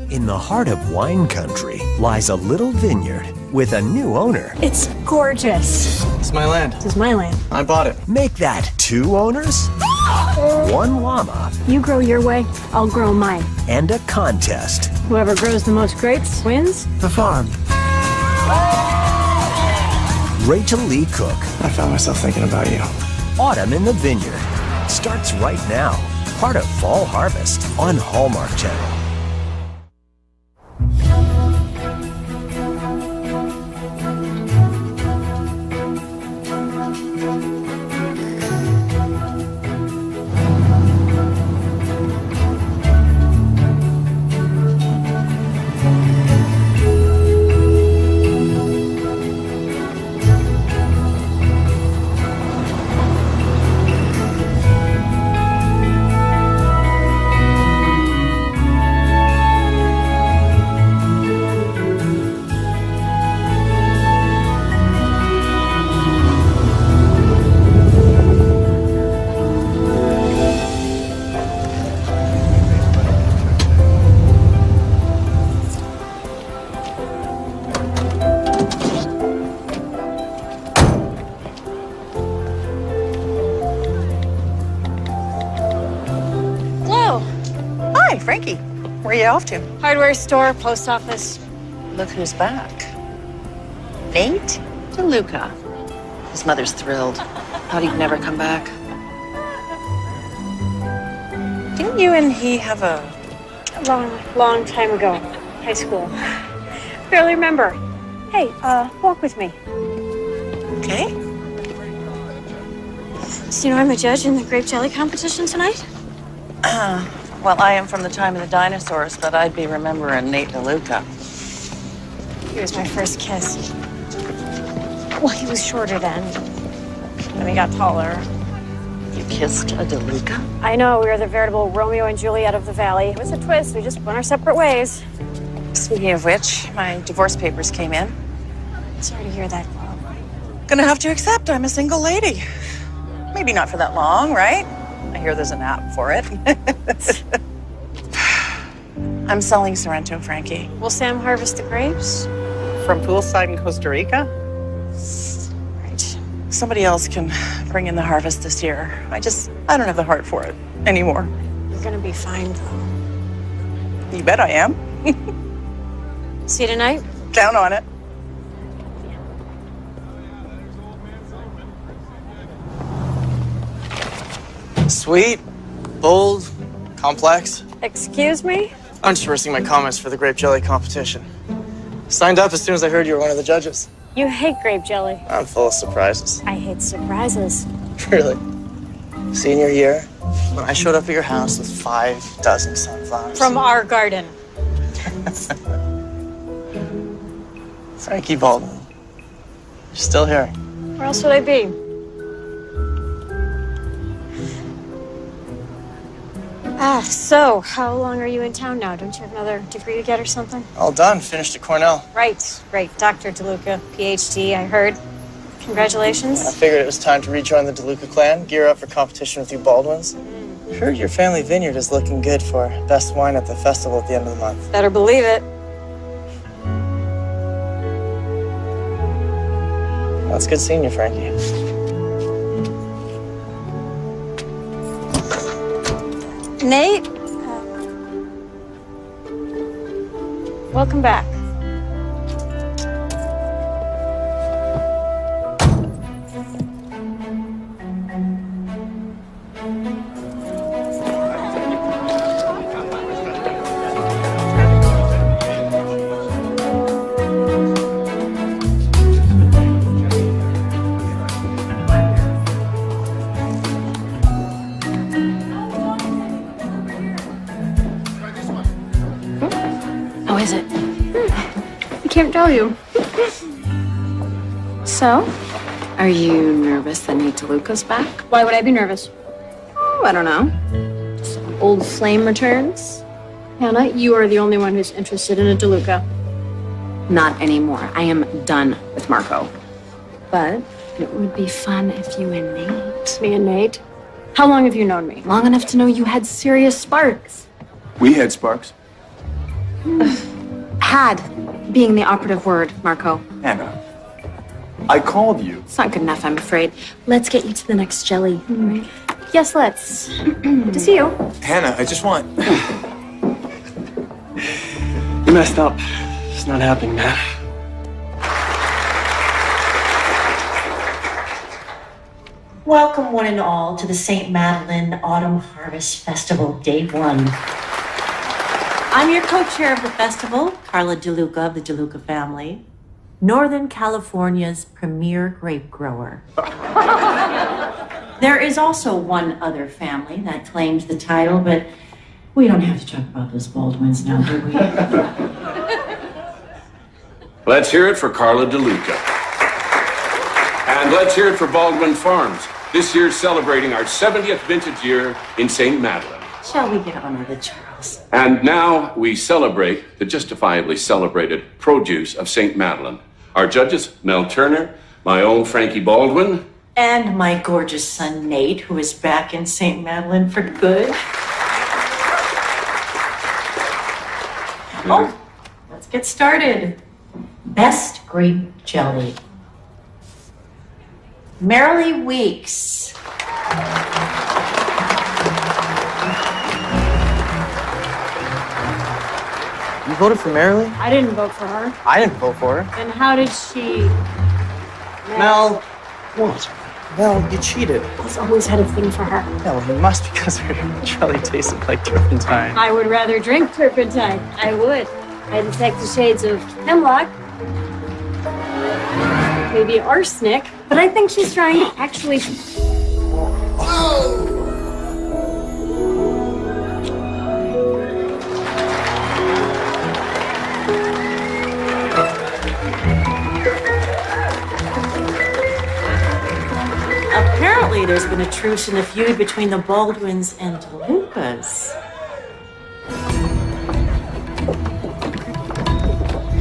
In the heart of wine country lies a little vineyard with a new owner. It's gorgeous. It's my land. This is my land. I bought it. Make that 2 owners, 1 llama, You grow your way, I'll grow mine. and a contest. Whoever grows the most grapes wins. The farm. Rachel Lee Cook, I found myself thinking about you. Autumn in the Vineyard, starts right now. Part of Fall Harvest on Hallmark Channel. Hi, Frankie. Where are you off to? Hardware store, post office. Look who's back. Nate DeLuca. His mother's thrilled. Thought he'd never come back. Didn't you and he have a... Long time ago. High school. Barely remember. Hey, walk with me. Okay. So, I'm a judge in the grape jelly competition tonight? Well, I am from the time of the dinosaurs, but I'd be remembering Nate DeLuca. He was my first kiss. Well, he was shorter then. Then he got taller. You kissed a DeLuca? I know, we were the veritable Romeo and Juliet of the Valley. It was a twist, we just went our separate ways. Speaking of which, my divorce papers came in. Sorry to hear that, Bob. Gonna have to accept I'm a single lady. Maybe not for that long, right? I hear there's an app for it. I'm selling Sorrento, Frankie. Will Sam harvest the grapes? From poolside in Costa Rica? Right. Somebody else can bring in the harvest this year. I don't have the heart for it anymore. You're gonna be fine, though. You bet I am. See you tonight? Count on it. Sweet, bold, complex. Excuse me? I'm just rehearsing my comments for the grape jelly competition. Signed up as soon as I heard you were one of the judges. You hate grape jelly. I'm full of surprises. I hate surprises. Really? Senior year, when I showed up at your house with 5 dozen sunflowers. From our garden. Frankie Baldwin. You're still here. Where else would I be? So, how long are you in town now? Don't you have another degree to get or something? All done. Finished at Cornell. Right. Dr. DeLuca, PhD, I heard. I Congratulations. figured it was time to rejoin the DeLuca clan, gear up for competition with you Baldwins. I heard your family vineyard is looking good for best wine at the festival at the end of the month. Better believe it. Well, it's good seeing you, Frankie. Nate? Welcome back. How is it? I can't tell you. So? Are you nervous that Nate DeLuca's back? Why would I be nervous? Oh, I don't know. Some old flame returns? Hannah, you are the only one who's interested in a DeLuca. Not anymore. I am done with Marco. But it would be fun if you and Nate... Me and Nate? How long have you known me? Long enough to know you had serious sparks. We had sparks. Had being the operative word, Marco. Hannah, I called you. It's not good enough, I'm afraid. Let's get you to the next jelly. Yes, let's. Good to see you. Hannah, I just want... You messed up. It's not happening, man. Welcome, one and all, to the St. Madeleine Autumn Harvest Festival, Day 1. I'm your co-chair of the festival, Carla DeLuca of the DeLuca family, Northern California's premier grape grower. There is also one other family that claims the title, but we don't have to talk about those Baldwins now, do we? Let's hear it for Carla DeLuca. And let's hear it for Baldwin Farms. This year's celebrating our 70th vintage year in St. Madeleine. Shall we get on with it, Charles? And now we celebrate the justifiably celebrated produce of St. Madeleine. Our judges, Mel Turner, my own Frankie Baldwin, And my gorgeous son, Nate, who is back in St. Madeleine for good. Oh, let's get started. Best grape jelly. Marilee Weeks. You voted for Marilee? I didn't vote for her. I didn't vote for her. Then how did she? Mel, what? Mel, you cheated. He's always had a thing for her. Mel, you must because her jelly tasted like turpentine. I would rather drink turpentine. I would. I detect the shades of hemlock. Maybe arsenic. But I think she's trying to actually... Apparently, there's been a truce in the feud between the Baldwins and DeLucas.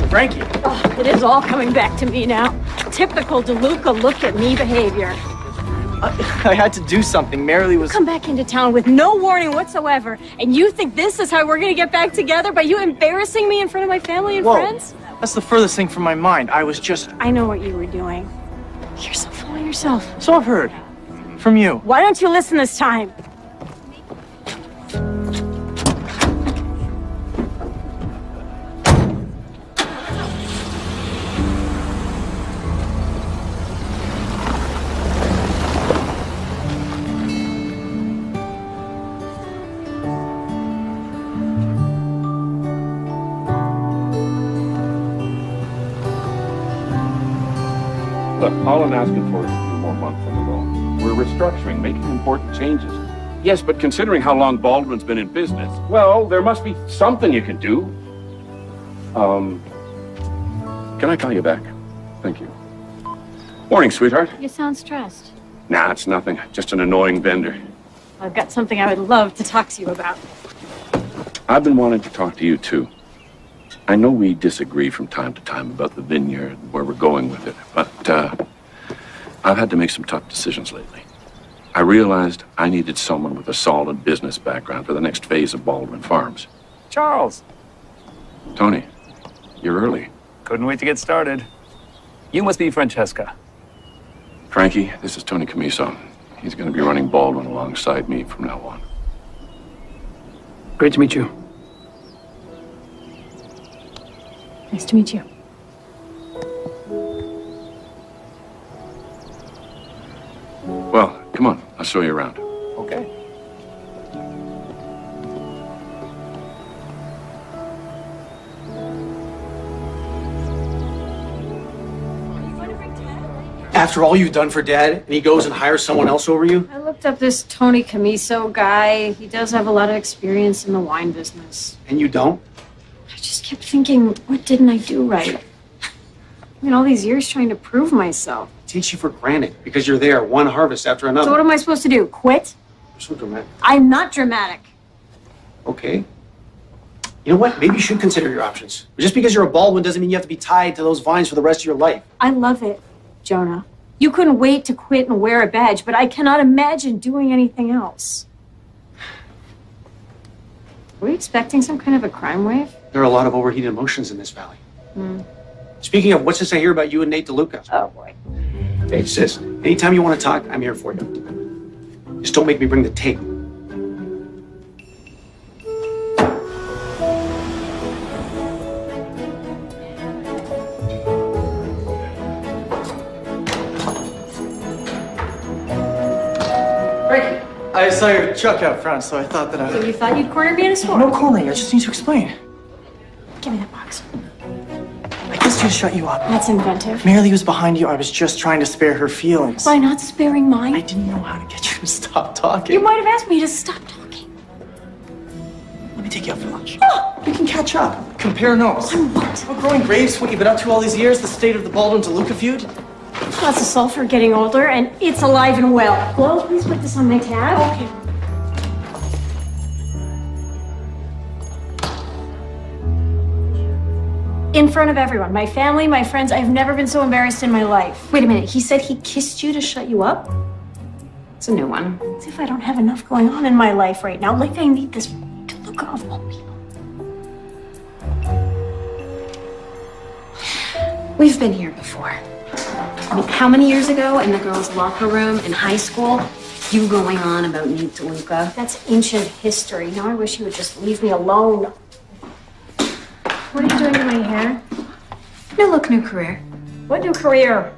Frankie. Oh, it is all coming back to me now. Typical DeLuca look-at-me behavior. I had to do something. Marilee was... Come back into town with no warning whatsoever, and you think this is how we're gonna get back together by you embarrassing me in front of my family and Whoa. friends? That's the furthest thing from my mind. I was just... I know what you were doing. You're so full of yourself. So I've heard. From you. Why don't you listen this time? Look, all I'm asking for is a few more months on the road. We're restructuring, making important changes. Yes, but considering how long Baldwin's been in business, well, there must be something you can do. Can I call you back? Thank you. Morning, sweetheart. You sound stressed. Nah, it's nothing. Just an annoying vendor. I've got something I would love to talk to you about. I've been wanting to talk to you, too. I know we disagree from time to time about the vineyard, where we're going with it, but I've had to make some tough decisions lately. I realized I needed someone with a solid business background for the next phase of Baldwin Farms. Charles. Tony, you're early. Couldn't wait to get started. You must be Francesca. Frankie, this is Tony Camiso. He's going to be running Baldwin alongside me from now on. Great to meet you. Nice to meet you. Well, come on. I'll show you around. Okay. After all you've done for Dad, and he goes and hires someone else over you? I looked up this Tony Camiso guy. He does have a lot of experience in the wine business. And you don't? I just kept thinking, what didn't I do right? I mean, all these years trying to prove myself. I take you for granted because you're there, one harvest after another. So what am I supposed to do? Quit? You're so dramatic. I'm not dramatic. Okay. You know what? Maybe you should consider your options. Just because you're a Baldwin doesn't mean you have to be tied to those vines for the rest of your life. I love it, Jonah. You couldn't wait to quit and wear a badge, but I cannot imagine doing anything else. Were we expecting some kind of a crime wave? There are a lot of overheated emotions in this valley. Speaking of, what's this I hear about you and Nate DeLuca? Oh, boy. Hey, sis, anytime you want to talk, I'm here for you. Just don't make me bring the tape. Frankie, I saw your truck out front, so I thought that So you thought you'd corner me in a store? No cornering, I just need to explain. Give me that box. I guess to shut you up. That's inventive. Marilee was behind you. I was just trying to spare her feelings. By not sparing mine? I didn't know how to get you to stop talking. You might have asked me to stop talking. Let me take you out for lunch. Oh, we can catch up. Compare notes. On what? Well, growing grapes, what you've been up to all these years, the state of the Baldwin-DeLuca feud. Lots of sulfur, getting older, and it's alive and well. Flo, please put this on my tab. Okay. In front of everyone. My family, my friends. I've never been so embarrassed in my life. Wait a minute, he said he kissed you to shut you up? It's a new one. As if I don't have enough going on in my life right now. Like I need this DeLuca of all people. We've been here before. I mean, how many years ago in the girls' locker room in high school, you going on about Nate DeLuca? That's ancient history. Now I wish you would just leave me alone. What are you doing to my hair? New look, new career. What new career?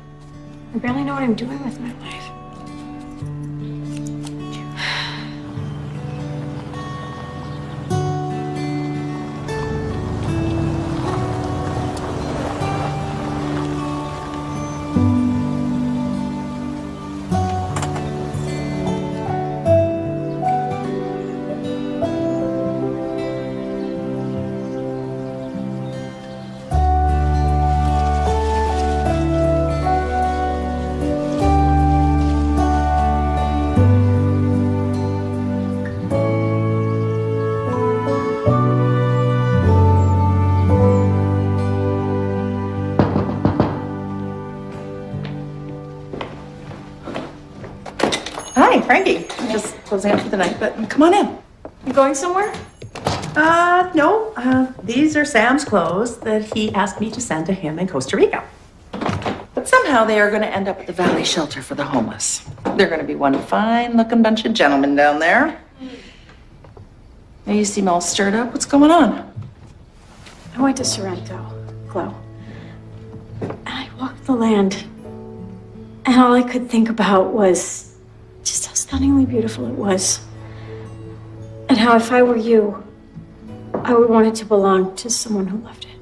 I barely know what I'm doing with my life. Hi, Frankie. I'm just closing up for the night, but come on in. You going somewhere? No. These are Sam's clothes that he asked me to send to him in Costa Rica. But somehow they are going to end up at the Valley Shelter for the Homeless. They're going to be one fine-looking bunch of gentlemen down there. Now you seem all stirred up. What's going on? I went to Sorrento, Chloe. And I walked the land. And all I could think about was just how stunningly beautiful it was. And how if I were you, I would want it to belong to someone who loved it.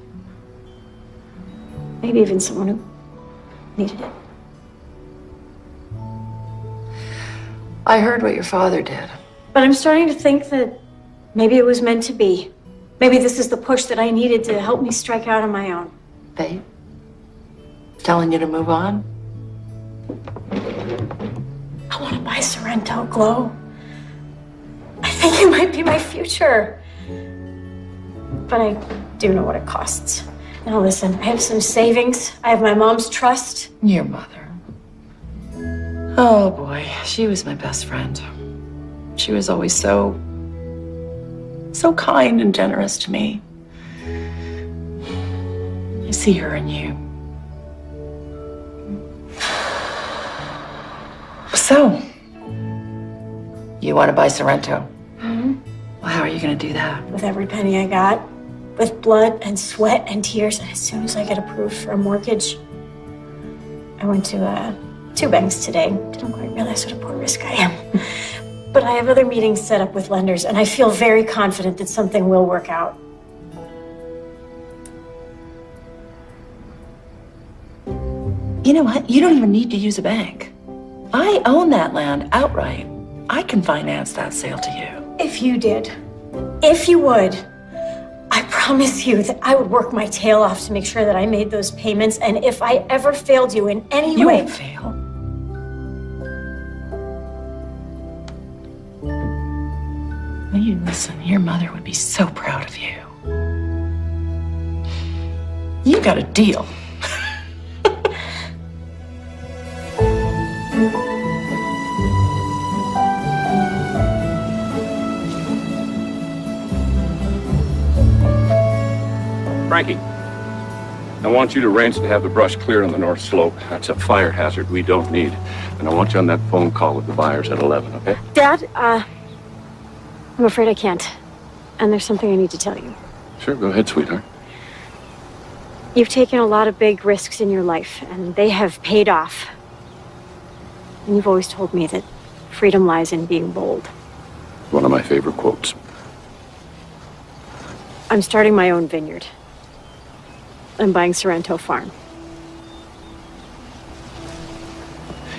Maybe even someone who needed it. I heard what your father did. But I'm starting to think that maybe it was meant to be. Maybe this is the push that I needed to help me strike out on my own. Babe? Telling you to move on? I want to buy Sorrento, Glow. I think it might be my future. But I do know what it costs. Now listen, I have some savings. I have my mom's trust. Your mother. Oh boy, she was my best friend. She was always so kind and generous to me. I see her in you. So, you want to buy Sorrento? Mm-hmm. Well, how are you going to do that? With every penny I got, with blood and sweat and tears, and as soon as I get approved for a mortgage. I went to 2 banks today. Didn't quite realize what a poor risk I am. But I have other meetings set up with lenders, and I feel very confident that something will work out. You know what? You don't even need to use a bank. I own that land outright. I can finance that sale to you. If you did, if you would, I promise you that I would work my tail off to make sure that I made those payments, and if I ever failed you in any way... You won't fail. Now you listen, your mother would be so proud of you. You got a deal. Frankie, I want you to arrange to have the brush cleared on the north slope. That's a fire hazard we don't need. And I want you on that phone call with the buyers at 11, okay? Dad, I'm afraid I can't. And there's something I need to tell you. Sure, go ahead, sweetheart. You've taken a lot of big risks in your life, and they have paid off. And you've always told me that freedom lies in being bold. One of my favorite quotes. I'm starting my own vineyard. I'm buying Sorrento Farm.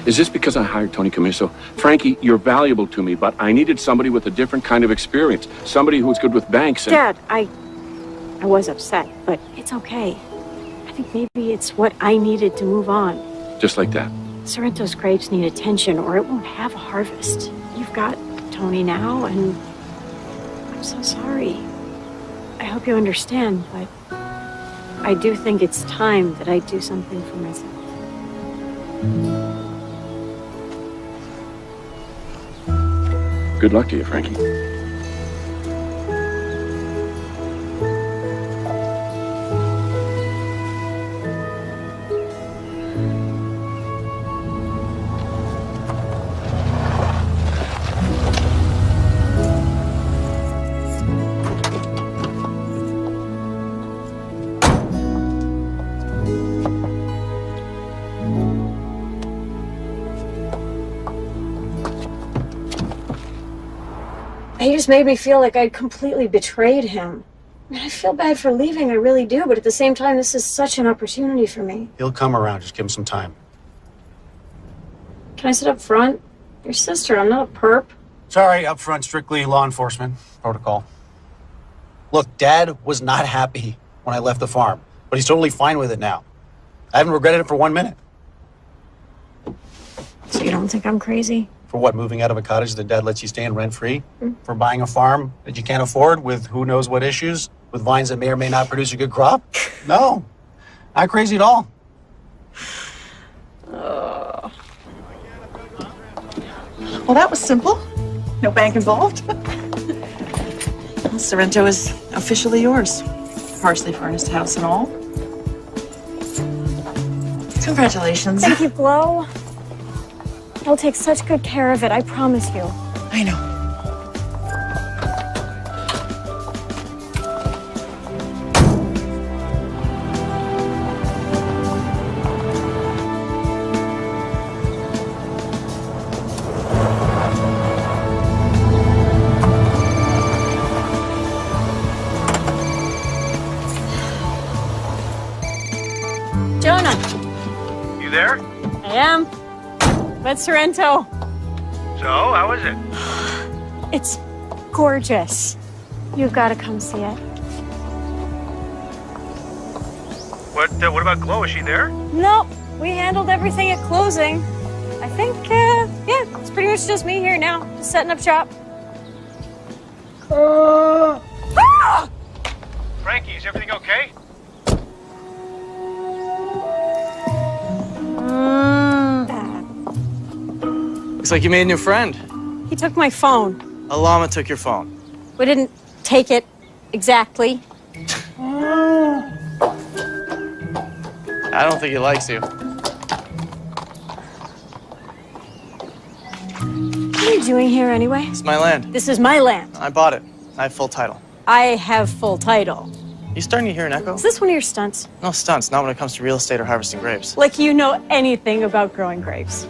Is this because I hired Tony Camiso? Frankie, you're valuable to me, but I needed somebody with a different kind of experience. Somebody who's good with banks and... Dad, I was upset, but it's okay. I think maybe it's what I needed to move on. Just like that. Sorrento's grapes need attention or it won't have a harvest. You've got Tony now, and I'm so sorry. I hope you understand, but I do think it's time that I do something for myself. Good luck to you, Frankie. He just made me feel like I'd completely betrayed him. I mean, I feel bad for leaving, I really do, but at the same time, this is such an opportunity for me. He'll come around. Just give him some time. Can I sit up front? Your sister, I'm not a perp. Sorry, up front, strictly law enforcement protocol. Look, Dad was not happy when I left the farm, but he's totally fine with it now. I haven't regretted it for 1 minute. So you don't think I'm crazy? For what, moving out of a cottage that Dad lets you stay in rent-free? For buying a farm that you can't afford with who knows what issues? With vines that may or may not produce a good crop? No, not crazy at all. Well, that was simple. No bank involved. Well, Sorrento is officially yours. Partially furnished house and all. Congratulations. Thank you, Glow. I'll take such good care of it, I promise you. I know. Jonah. You there? I am. But Sorrento. So, how is it? It's gorgeous. You've got to come see it. What about Glow? Is she there? Nope. We handled everything at closing. I think, yeah, it's pretty much just me here now, just setting up shop. Frankie, is everything okay? Looks like you made a new friend. He took my phone. A llama took your phone. We didn't take it exactly. I don't think he likes you. What are you doing here anyway? It's my land. This is my land. I bought it. I have full title. I have full title. You starting to hear an echo? Is this one of your stunts? No stunts, not when it comes to real estate or harvesting grapes. Like you know anything about growing grapes.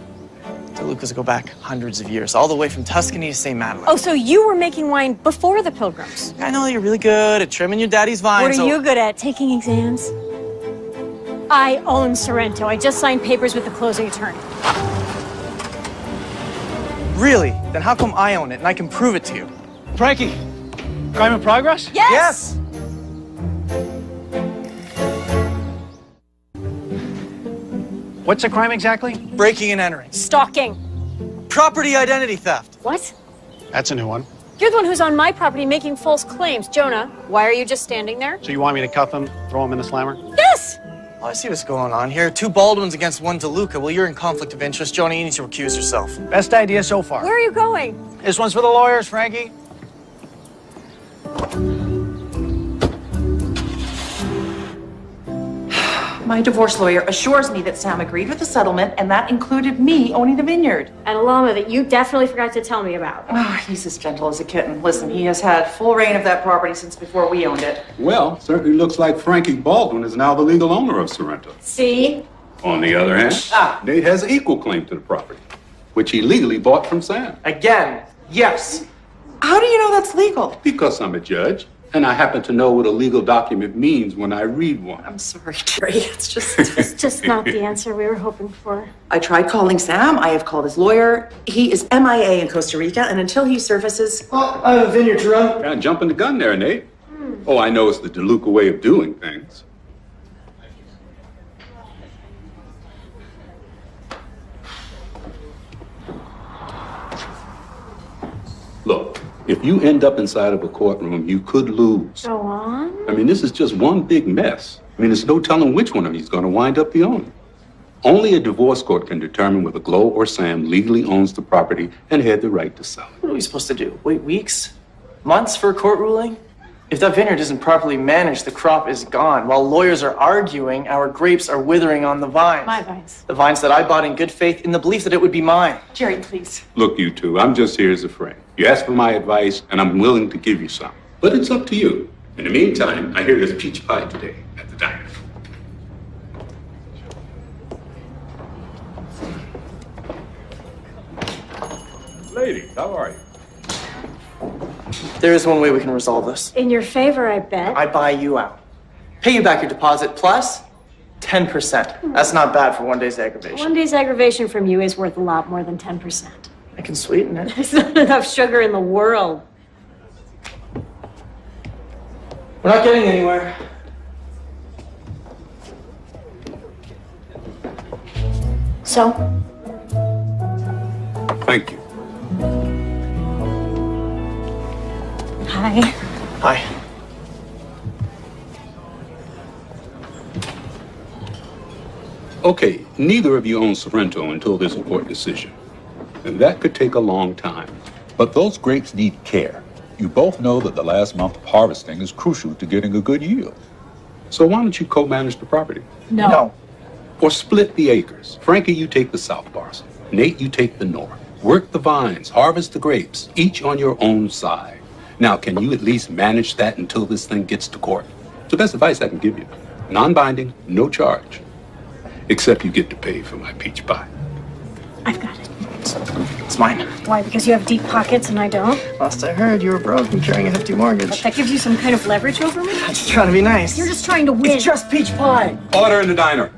The Lucas go back hundreds of years, all the way from Tuscany to St. Madeleine. Oh, so you were making wine before the Pilgrims? I know you're really good at trimming your daddy's vines. What are you good at? Taking exams? I own Sorrento. I just signed papers with the closing attorney. Really? Then how come I own it and I can prove it to you? Frankie, crime in progress? Yes! What's a crime exactly? Breaking and entering. Stalking. Property identity theft. What? That's a new one. You're the one who's on my property making false claims. Jonah, why are you just standing there? So you want me to cuff him, throw him in the slammer? Yes! Oh, I see what's going on here. 2 Baldwins against 1 DeLuca. Well, you're in conflict of interest. Jonah, you need to recuse yourself. Best idea so far. Where are you going? This one's for the lawyers, Frankie. My divorce lawyer assures me that Sam agreed with the settlement, and that included me owning the vineyard. And a llama that you definitely forgot to tell me about. Oh, he's as gentle as a kitten. Listen, he has had full reign of that property since before we owned it. Well, certainly looks like Frankie Baldwin is now the legal owner of Sorrento. See? On the other hand, Nate has equal claim to the property, which he legally bought from Sam. Again, yes. How do you know that's legal? Because I'm a judge, and I happen to know what a legal document means when I read one. I'm sorry, Jerry. It's just... It's just not the answer we were hoping for. I tried calling Sam. I have called his lawyer. He is MIA in Costa Rica, and until he surfaces... Oh, I have a vineyard to run. Kind of jumping the gun there, Nate. Oh, I know it's the DeLuca way of doing things. Look, if you end up inside of a courtroom, you could lose. Go on. I mean, this is just one big mess. I mean, there's no telling which one of you is going to wind up the owner. Only a divorce court can determine whether Glow or Sam legally owns the property and had the right to sell it. What are we supposed to do? Wait weeks? Months for a court ruling? If that vineyard isn't properly managed, the crop is gone. While lawyers are arguing, our grapes are withering on the vines. My vines. The vines that I bought in good faith in the belief that it would be mine. Jerry, please. Look, you two, I'm just here as a friend. You asked for my advice, and I'm willing to give you some. But it's up to you. In the meantime, I hear there's peach pie today at the diner. Ladies, how are you? There is one way we can resolve this. In your favor, I bet. I buy you out. Pay you back your deposit plus 10%. That's not bad for one day's aggravation. One day's aggravation from you is worth a lot more than 10%. I can sweeten it. There's not enough sugar in the world. We're not getting anywhere. So? Thank you. Hi. Hi. Okay, neither of you own Sorrento until there's a court decision. And that could take a long time. But those grapes need care. You both know that the last month of harvesting is crucial to getting a good yield. So why don't you co-manage the property? No. Or split the acres. Frankie, you take the south parcel. Nate, you take the north. Work the vines, harvest the grapes, each on your own side. Now, can you at least manage that until this thing gets to court? It's the best advice I can give you. Non-binding, no charge. Except you get to pay for my peach pie. I've got it. It's mine. Why? Because you have deep pockets and I don't? Last I heard, you were broke and carrying a hefty mortgage. That gives you some kind of leverage over me? I'm just trying to be nice. You're just trying to win. It's just peach pie. Order in the diner.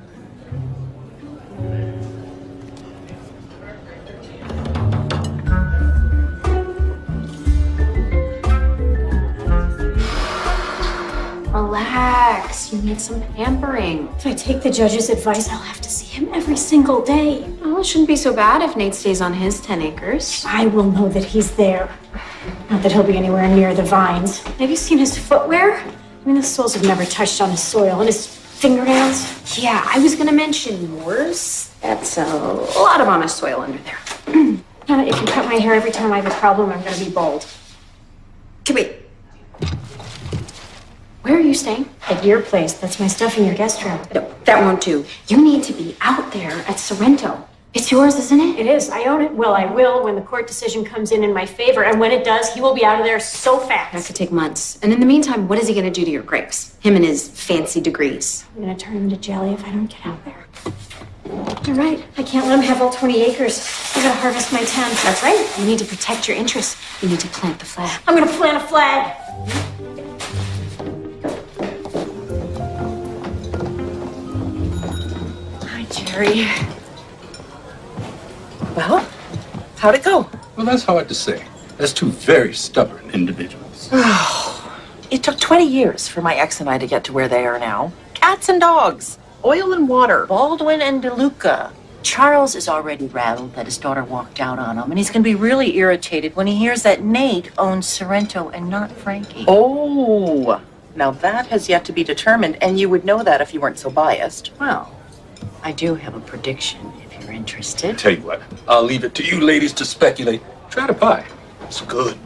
Relax. You need some pampering. If I take the judge's advice, I'll have to see him every single day. Well, it shouldn't be so bad if Nate stays on his 10 acres. I will know that he's there. Not that he'll be anywhere near the vines. Have you seen his footwear? I mean, the soles have never touched on his soil. And his fingernails? Yeah, I was gonna mention yours. That's a lot of honest soil under there. If you cut my hair every time I have a problem, I'm gonna be bold. Okay, wait. Where are you staying? At your place. That's my stuff in your guest room. No, that won't do. You need to be out there at Sorrento. It's yours, isn't it? It is. I own it. Well, I will when the court decision comes in my favor. And when it does, he will be out of there so fast. That could take months. And in the meantime, what is he gonna do to your grapes? Him and his fancy degrees. I'm gonna turn him into jelly if I don't get out there. You're right. I can't let him have all 20 acres. I gotta harvest my 10. That's right. You need to protect your interests. You need to plant the flag. I'm gonna plant a flag. Hi, Jerry. Well, how'd it go? Well, that's hard to say. That's two very stubborn individuals. It took 20 years for my ex and I to get to where they are now. Cats and dogs, oil and water. Baldwin and DeLuca. Charles is already rattled that his daughter walked out on him, and he's going to be really irritated when he hears that Nate owns Sorrento and not Frankie. Oh, now that has yet to be determined, and you would know that if you weren't so biased. Well, I do have a prediction if you're interested. Tell you what, I'll leave it to you ladies to speculate. Try the pie. It's good.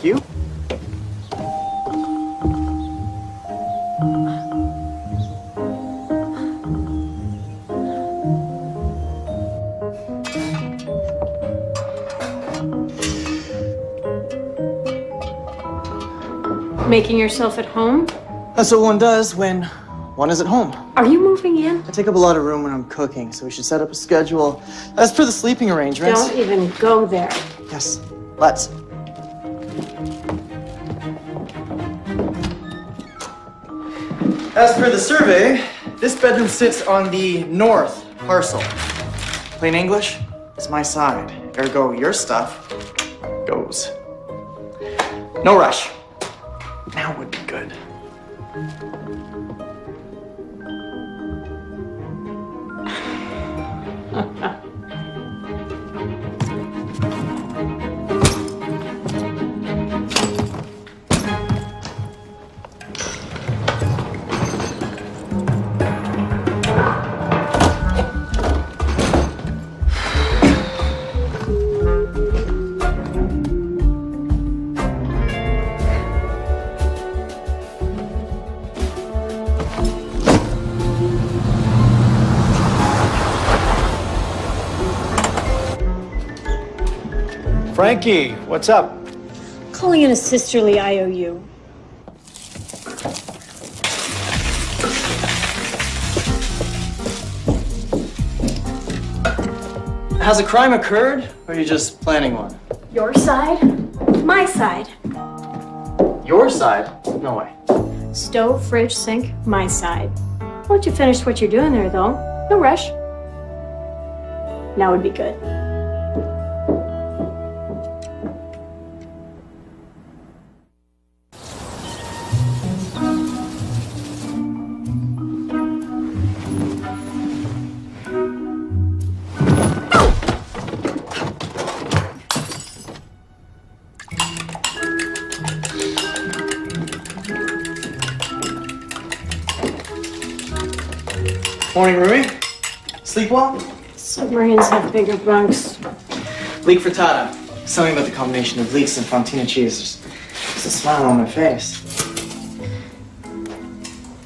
Thank you. Making yourself at home? That's what one does when one is at home. Are you moving in? I take up a lot of room when I'm cooking, so we should set up a schedule as per the sleeping arrangements. Don't even go there. Yes, let's. As per the survey, this bedroom sits on the north parcel. Plain English, it's my side. Ergo, your stuff goes. No rush. Now would be good. Frankie, what's up? Calling in a sisterly IOU. Has a crime occurred, or are you just planning one? Your side? My side. Your side? No way. Stove, fridge, sink, my side. I'll let you finish what you're doing there, though. No rush. Now would be good. Morning, Rui. Sleep well? Submarines have bigger bunks. Leek frittata. Something about the combination of leeks and fontina cheese. There's a smile on my face.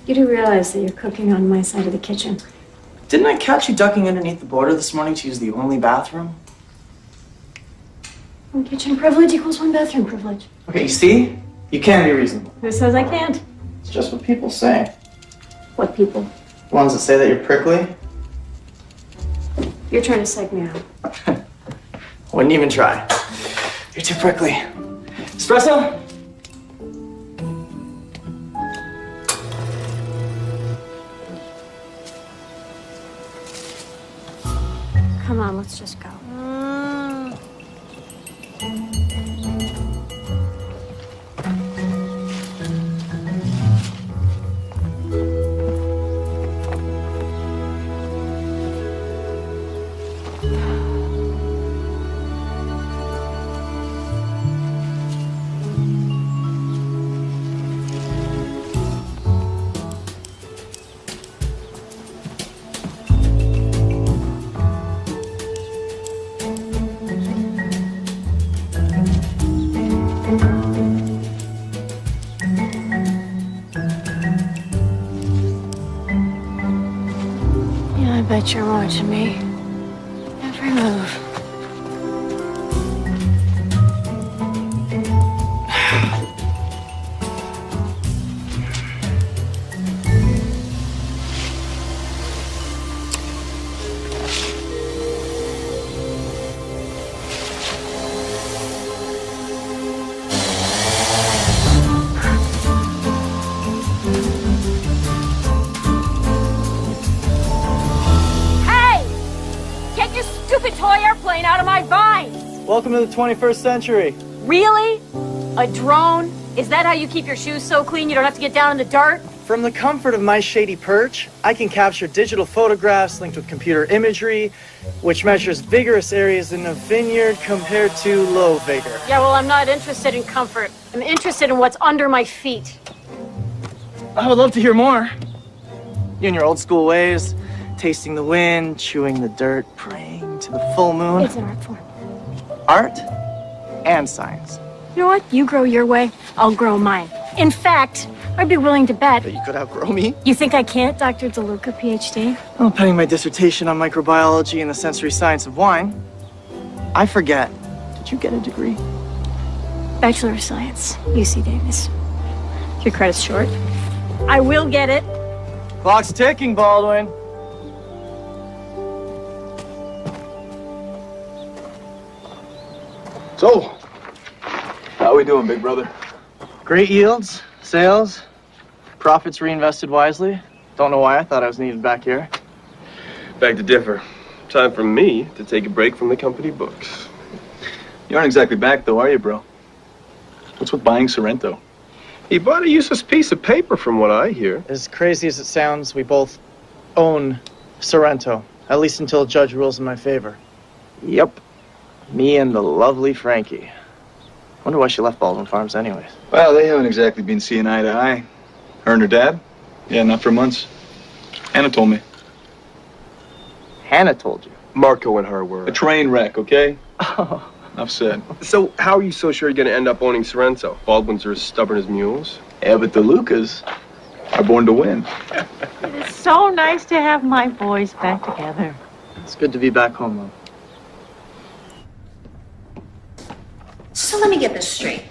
You do realize that you're cooking on my side of the kitchen. Didn't I catch you ducking underneath the border this morning to use the only bathroom? One kitchen privilege equals one bathroom privilege. Okay, you see? You can be reasonable. Who says I can't? It's just what people say. What people? The ones that say that you're prickly? You're trying to psych me out. Wouldn't even try. You're too prickly. Espresso? Come on, let's just go. I bet you're watching me. Every move. Out of my vines. Welcome to the 21st century. Really? A drone? Is that how you keep your shoes so clean you don't have to get down in the dirt? From the comfort of my shady perch, I can capture digital photographs linked with computer imagery, which measures vigorous areas in a vineyard compared to low vigor. Yeah, well, I'm not interested in comfort. I'm interested in what's under my feet. I would love to hear more. You and your old school ways, tasting the wind, chewing the dirt, praying to the full moon. It's an art form. Art and science. You know what? You grow your way, I'll grow mine. In fact, I'd be willing to bet. That you could outgrow me? You think I can't, Dr. DeLuca, PhD? I'm penning my dissertation on microbiology and the sensory science of wine. I forget. Did you get a degree? Bachelor of Science, UC Davis. Your credit's short. I will get it. Clock's ticking, Baldwin. So, how we doing, big brother? Great yields, sales, profits reinvested wisely. Don't know why I thought I was needed back here. Beg to differ. Time for me to take a break from the company books. You aren't exactly back, though, are you, bro? What's with buying Sorrento? He bought a useless piece of paper, from what I hear. As crazy as it sounds, we both own Sorrento, at least until a judge rules in my favor. Yep. Me and the lovely Frankie. Wonder why she left Baldwin Farms anyways. Well, they haven't exactly been seeing eye to eye. Her and her dad? Yeah, not for months. Hannah told me. Hannah told you? Marco and her were A train wreck, okay? Oh. Enough said. So, how are you so sure you're going to end up owning Sorrento? Baldwins are as stubborn as mules. Yeah, but the Lucas are born to win. It's so nice to have my boys back together. It's good to be back home, Mom. So let me get this straight.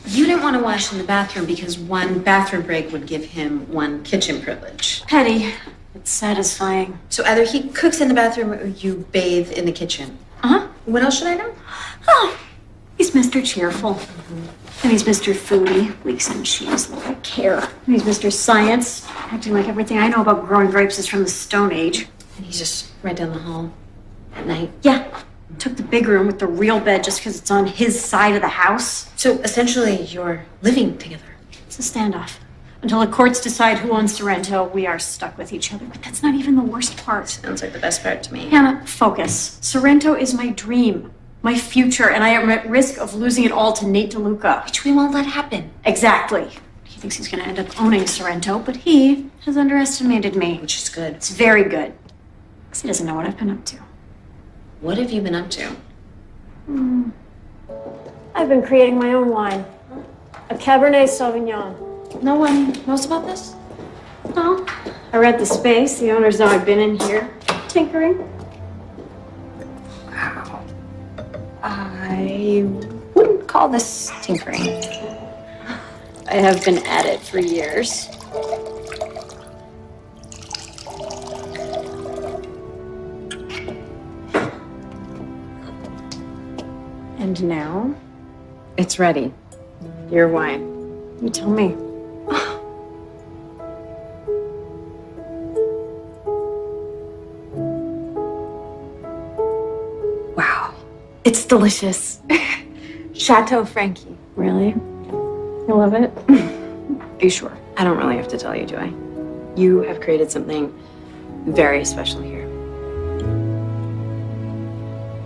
You didn't want to wash in the bathroom because one bathroom break would give him one kitchen privilege. Petty. It's satisfying. So either he cooks in the bathroom or you bathe in the kitchen. Uh-huh. What else should I know? Oh, he's Mr. Cheerful. And he's Mr. Foodie. Leeks and cheese, like I care. And he's Mr. Science, acting like everything I know about growing grapes is from the Stone Age. And he's just right down the hall at night. Yeah. Took the big room with the real bed just because it's on his side of the house. So essentially, you're living together. It's a standoff. Until the courts decide who owns Sorrento, we are stuck with each other. But that's not even the worst part. Sounds like the best part to me. Hannah, focus. Sorrento is my dream, my future, and I am at risk of losing it all to Nate DeLuca. Which we won't let happen. Exactly. He thinks he's going to end up owning Sorrento, but he has underestimated me. Which is good. It's very good. Because he doesn't know what I've been up to. What have you been up to? I've been creating my own wine. A Cabernet Sauvignon. No one knows about this? No. I read the space. The owners know I've been in here. Tinkering. Wow. I wouldn't call this tinkering. I have been at it for years. And now, it's ready. Your wine. You tell me. Wow. It's delicious. Chateau Frankie. Really? You love it? Are you sure? I don't really have to tell you, do I? You have created something very special here.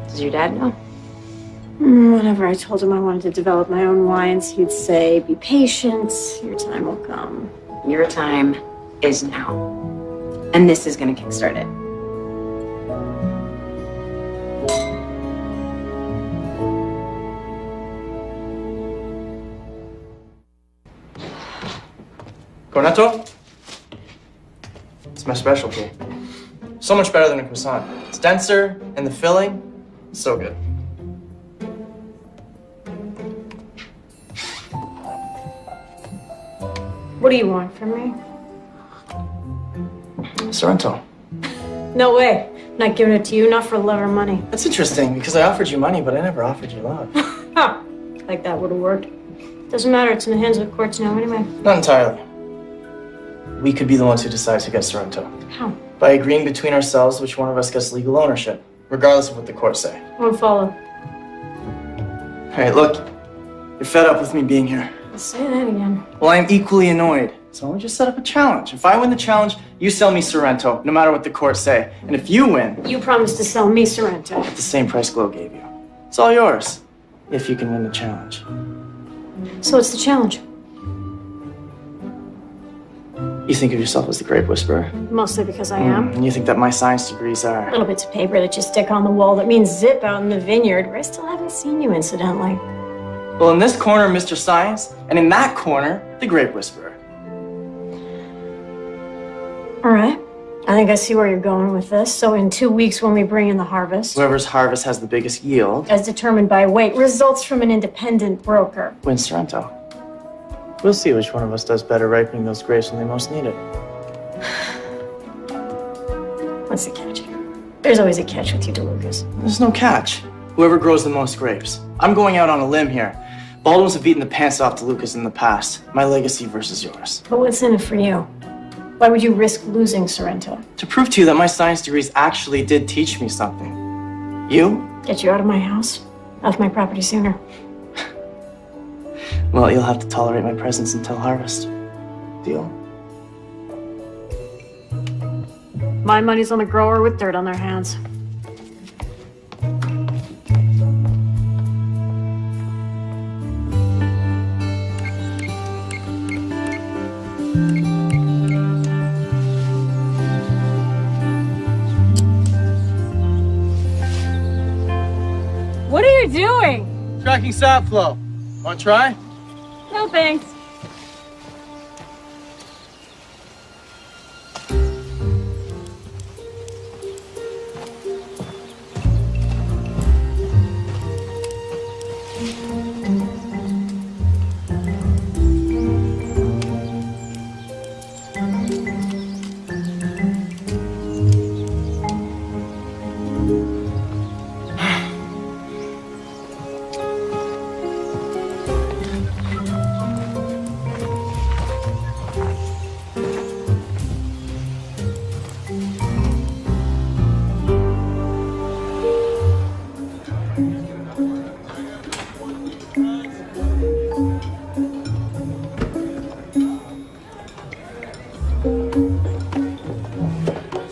Does your dad know? Whenever I told him I wanted to develop my own wines, he'd say, be patient, your time will come. Your time is now. And this is going to kickstart it. Cornetto? It's my specialty. So much better than a croissant. It's denser, and the filling, it's so good. What do you want from me? Sorrento. No way. Not giving it to you, not for love or money. That's interesting, because I offered you money, but I never offered you love. Huh. Like that would have worked. Doesn't matter, it's in the hands of the courts now anyway. Not entirely. We could be the ones who decide who gets Sorrento. How? By agreeing between ourselves which one of us gets legal ownership, regardless of what the courts say. Won't follow. All right, look. You're fed up with me being here. I'll say that again. Well, I'm equally annoyed. So we just set up a challenge. If I win the challenge, you sell me Sorrento, no matter what the courts say. And if you win... You promised to sell me Sorrento. At the same price Glow gave you. It's all yours. If you can win the challenge. So what's the challenge? You think of yourself as the grape whisperer? Mostly because I am. And you think that my science degrees are... Little bits of paper that you stick on the wall that means zip out in the vineyard, where I still haven't seen you, incidentally. Well, in this corner, Mr. Science, and in that corner, the Grape Whisperer. All right. I think I see where you're going with this. So in 2 weeks when we bring in the harvest, Whoever's harvest has the biggest yield as determined by weight, results from an independent broker. wins Sorrento. We'll see which one of us does better ripening those grapes when they most need it. What's the catch? There's always a catch with you, DeLucas. There's no catch. Whoever grows the most grapes. I'm going out on a limb here. Baldwins have beaten the pants off DeLucas in the past. My legacy versus yours. But what's in it for you? Why would you risk losing Sorrento? To prove to you that my science degrees actually did teach me something. You? Get you out of my house, off my property sooner. Well, you'll have to tolerate my presence until harvest. Deal? My money's on the grower with dirt on their hands. What are you doing? Tracking sap flow. Want to try? No thanks.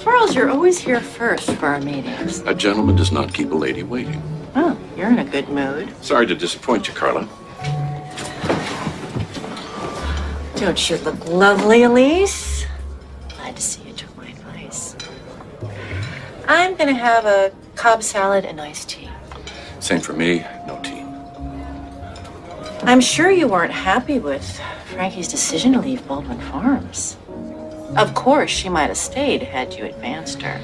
Charles, you're always here first for our meetings. A gentleman does not keep a lady waiting. Oh, you're in a good mood. Sorry to disappoint you, Carla. Don't you look lovely, Elise? Glad to see you took my advice. I'm gonna have a Cobb salad and iced tea. Same for me, no tea. I'm sure you weren't happy with Frankie's decision to leave Baldwin Farms. Of course, she might have stayed had you advanced her.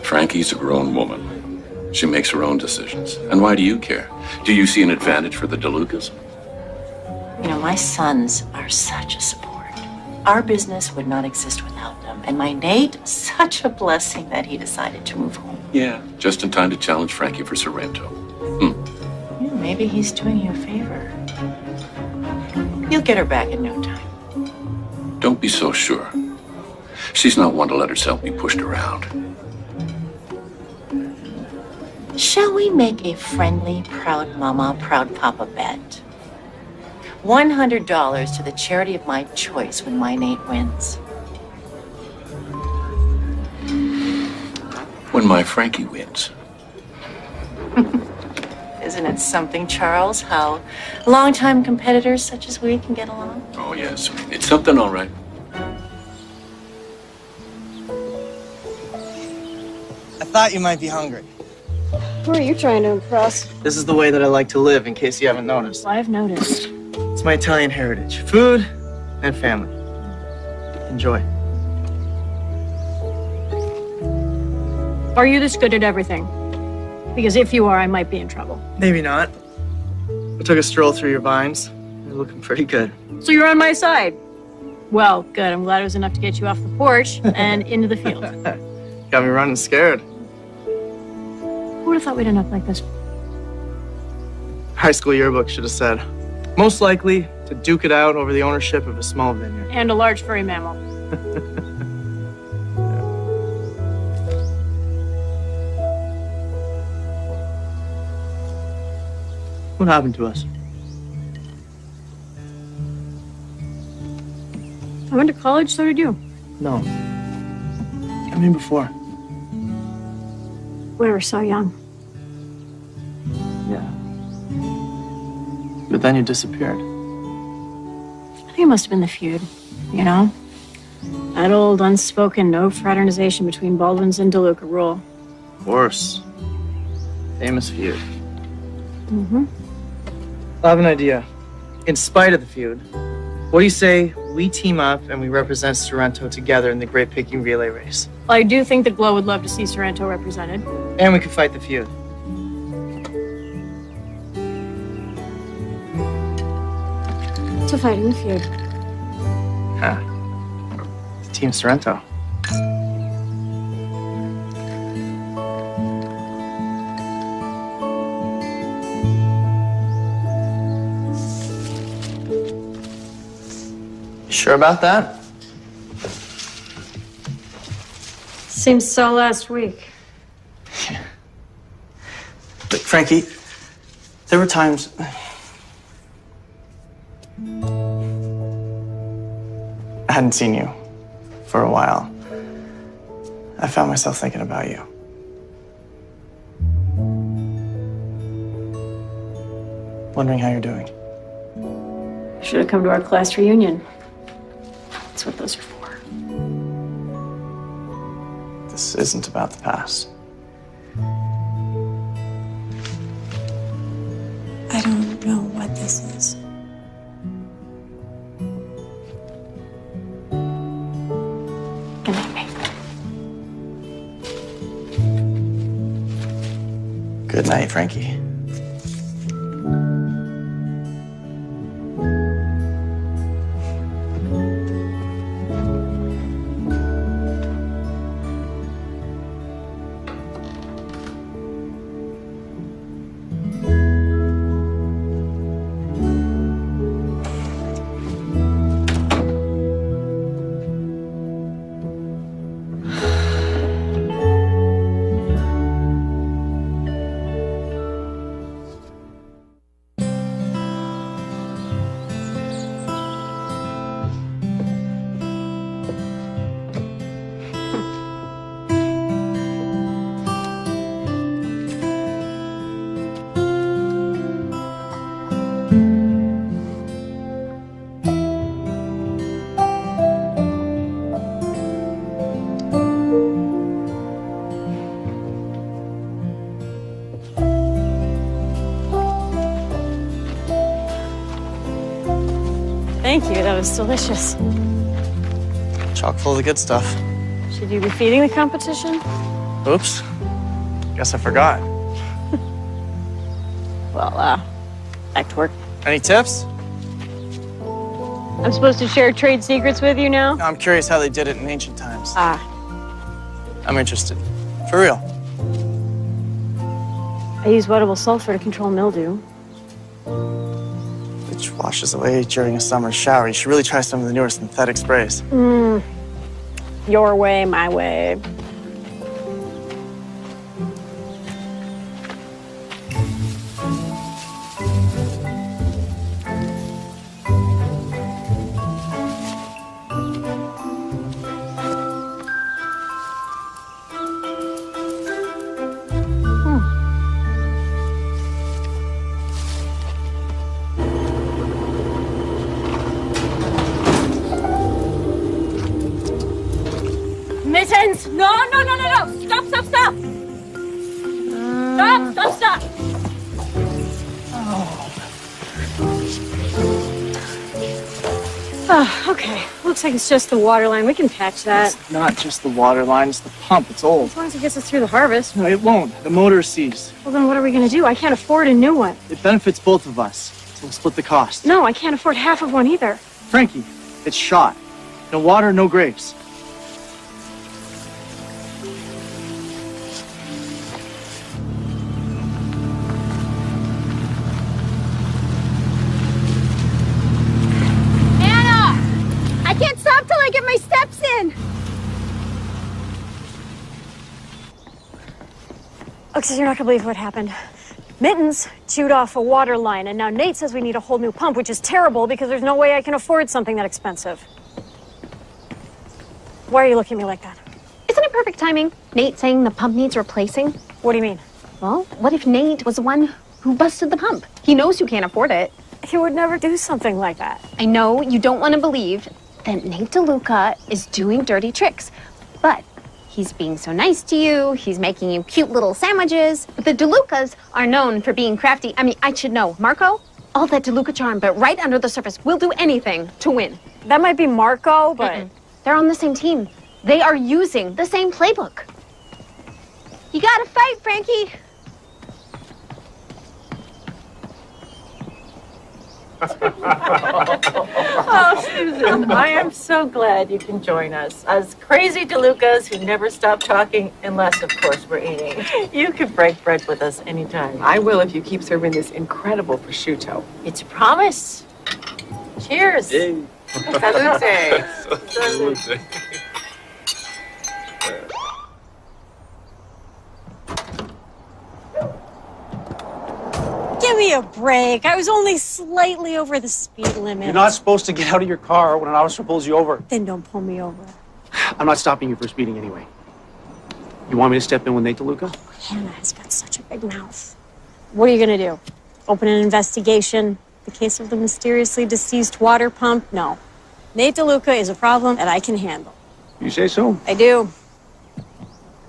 Frankie's a grown woman. She makes her own decisions. And why do you care? Do you see an advantage for the DeLucas? You know, my sons are such a support. Our business would not exist without them. And my Nate, such a blessing that he decided to move home. Yeah, just in time to challenge Frankie for Sorrento. Yeah, maybe he's doing you a favor. You'll get her back in no time. Don't be so sure. She's not one to let herself be pushed around. Shall we make a friendly, proud mama, proud papa bet? $100 to the charity of my choice when my Nate wins. When my Frankie wins. Isn't it something, Charles, how longtime competitors such as we can get along? Oh, yes. It's something, all right. I thought you might be hungry. Who are you trying to impress? This is the way that I like to live, in case you haven't noticed. I've noticed. It's my Italian heritage. Food and family. Enjoy. Are you this good at everything? Because if you are, I might be in trouble. Maybe not. I took a stroll through your vines. You're looking pretty good. So you're on my side. Well, good. I'm glad it was enough to get you off the porch and into the field. Got me running scared. Who would have thought we'd end up like this? High school yearbook should have said, most likely to duke it out over the ownership of a small vineyard. And a large furry mammal. What happened to us? I went to college, so did you. No. I mean before. We were so young. Yeah. But then you disappeared. I think it must have been the feud, you know? That old unspoken no fraternization between Baldwins and DeLuca rule. Of course. Famous feud. Mm-hmm. I have an idea. In spite of the feud, what do you say we team up and we represent Sorrento together in the grape picking relay race? Well, I do think that Glow would love to see Sorrento represented. And we could fight the feud. To fighting the feud. Huh. Team Sorrento. Sure about that? Seems so last week. But Frankie, there were times... I hadn't seen you for a while. I found myself thinking about you. Wondering how you're doing. You should have come to our class reunion. That's what those are for. This isn't about the past. I don't know what this is. Good night, Nate. Good night, Frankie. Thank you, that was delicious. Chock full of the good stuff. Should you be feeding the competition? Oops. Guess I forgot. Well, back to work. Any tips? I'm supposed to share trade secrets with you now? I'm curious how they did it in ancient times. Ah. I'm interested. For real. I use wettable sulfur to control mildew. Which washes away during a summer shower. You should really try some of the newer synthetic sprays. Your way, my way. Mittens! No! Stop! Stop! Oh, okay. Looks like it's just the water line. We can patch that. It's not just the water line, it's the pump. It's old. As long as it gets us through the harvest. No, it won't. The motor is seized. Well, then what are we gonna do? I can't afford a new one. It benefits both of us, so we'll split the cost. No, I can't afford half of one either. Frankie, it's shot. No water, no grapes. I can't stop till I get my steps in. Looks like you're not gonna believe what happened. Mittens chewed off a water line, and now Nate says we need a whole new pump, which is terrible because there's no way I can afford something that expensive. Why are you looking at me like that? Isn't it perfect timing? Nate saying the pump needs replacing. What do you mean? Well, what if Nate was the one who busted the pump? He knows you can't afford it. He would never do something like that. I know you don't want to believe that Nate DeLuca is doing dirty tricks, but he's being so nice to you, he's making you cute little sandwiches. But the DeLucas are known for being crafty. I mean, I should know. Marco, all that DeLuca charm, but right under the surface. We'll do anything to win. That might be Marco, but... They're on the same team. They are using the same playbook. You gotta fight, Frankie. Oh, Susan, I am so glad you can join us. Us crazy DeLucas who never stop talking, unless, of course, we're eating. You could break bread with us anytime. I will if you keep serving this incredible prosciutto. It's a promise. Cheers. Salute. Salute. Give me a break. I was only slightly over the speed limit. You're not supposed to get out of your car when an officer pulls you over. Then don't pull me over. I'm not stopping you for speeding anyway. You want me to step in with Nate DeLuca? Hannah has got such a big mouth. What are you gonna do? Open an investigation? The case of the mysteriously deceased water pump? No. Nate DeLuca is a problem that I can handle. You say so? I do.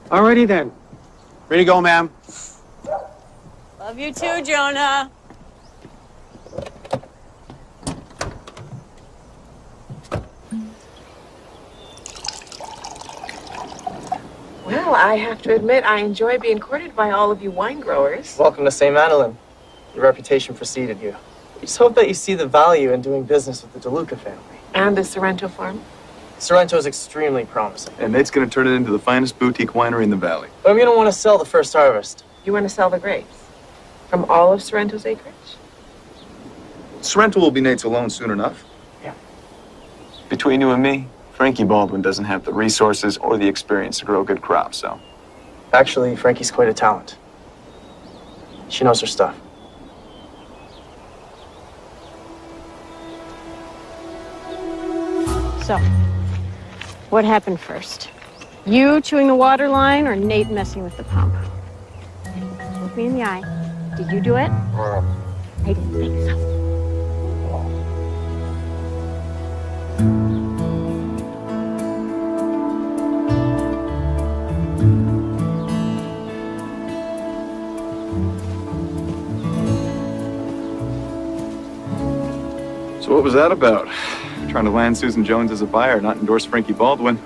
Alrighty then. Ready to go, ma'am. Love you too, Jonah. Well, I have to admit, I enjoy being courted by all of you wine growers. Welcome to St. Madeline. Your reputation preceded you. We just hope that you see the value in doing business with the DeLuca family. And the Sorrento farm. Sorrento is extremely promising. And Nate's gonna turn it into the finest boutique winery in the valley. But I'm gonna want to sell the first harvest. You want to sell the grapes? From all of Sorrento's acreage? Sorrento will be Nate's alone soon enough. Yeah. Between you and me, Frankie Baldwin doesn't have the resources or the experience to grow good crops, so. Actually, Frankie's quite a talent. She knows her stuff. So, what happened first? You chewing the water line or Nate messing with the pump? Look me in the eye. Did you do it? I didn't think so. So what was that about? Trying to land Susan Jones as a buyer, not endorse Frankie Baldwin.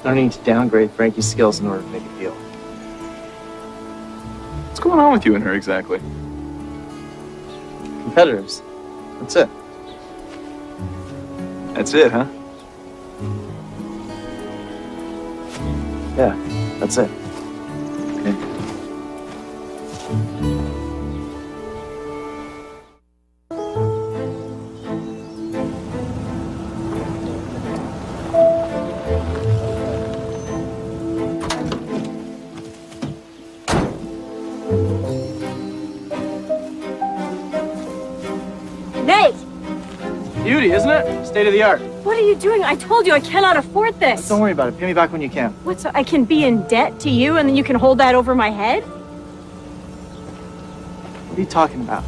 No need to downgrade Frankie's skills in order to make a deal. What's going on with you and her exactly? Competitors. That's it. That's it, huh? Yeah, that's it. Okay. Nate! Beauty, isn't it? State of the art. What are you doing? I told you I cannot afford this. Don't worry about it. Pay me back when you can. What, so I can be in debt to you and then you can hold that over my head? What are you talking about?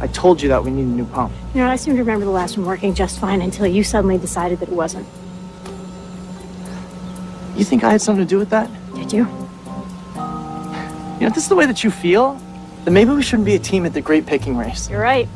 I told you that we need a new pump. You know, I seem to remember the last one working just fine until you suddenly decided that it wasn't. You think I had something to do with that? Did you? You know, if this is the way that you feel, then maybe we shouldn't be a team at the grape picking race. You're right.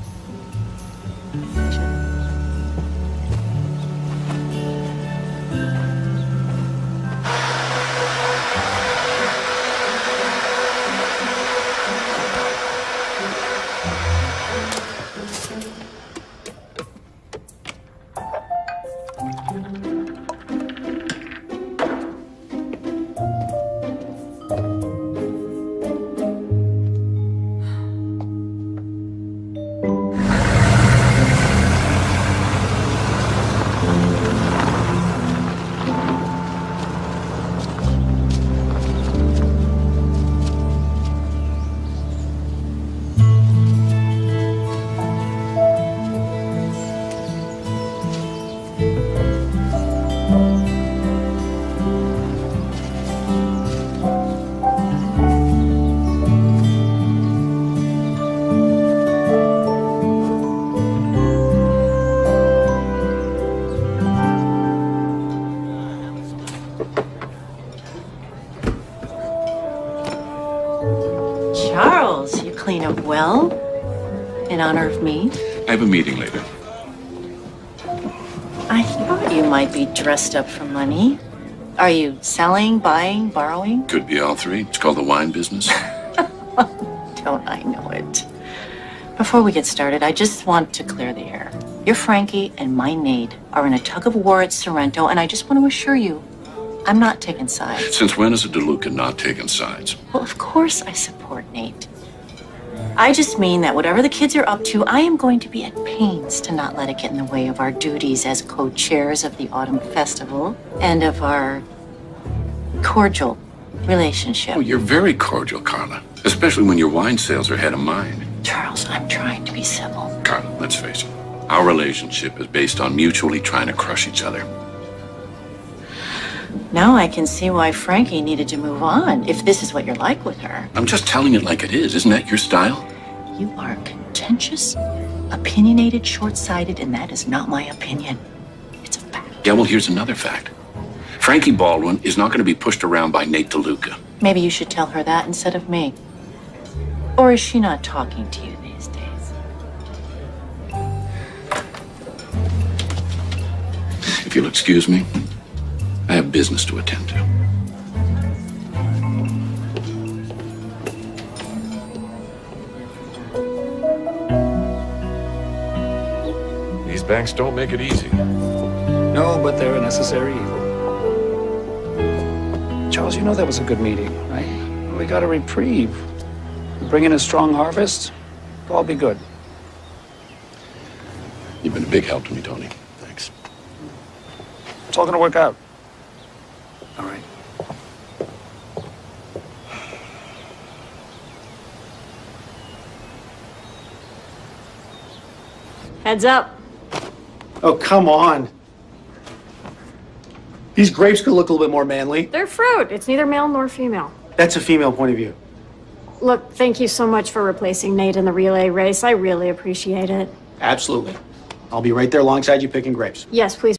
Charles, you clean up well. In honor of me? I have a meeting later. I thought you might be dressed up for money. Are you selling, buying, borrowing? Could be all three. It's called the wine business. Don't I know it? Before we get started, I just want to clear the air. Your Frankie and my Nate are in a tug of war at Sorrento, and I just want to assure you, I'm not taking sides. Since when is a DeLuca not taking sides? Well, of course I support Nate. I just mean that whatever the kids are up to, I am going to be at pains to not let it get in the way of our duties as co-chairs of the Autumn Festival and of our cordial relationship. Oh, you're very cordial, Carla. Especially when your wine sales are ahead of mine. Charles, I'm trying to be civil. Carla, let's face it. Our relationship is based on mutually trying to crush each other. Now I can see why Frankie needed to move on, if this is what you're like with her. I'm just telling it like it is. Isn't that your style? You are contentious, opinionated, short-sighted, and that is not my opinion. It's a fact. Yeah, well, here's another fact. Frankie Baldwin is not going to be pushed around by Nate DeLuca. Maybe you should tell her that instead of me. Or is she not talking to you these days? If you'll excuse me, I have business to attend to. These banks don't make it easy. No, but they're a necessary evil. Charles, you know that was a good meeting, right? We got a reprieve. We bring in a strong harvest, it'll all be good. You've been a big help to me, Tony. Thanks. It's all gonna work out. All right. Heads up. Oh, come on. These grapes could look a little bit more manly. They're fruit. It's neither male nor female. That's a female point of view. Look, thank you so much for replacing Nate in the relay race. I really appreciate it. Absolutely. I'll be right there alongside you picking grapes. Yes, please.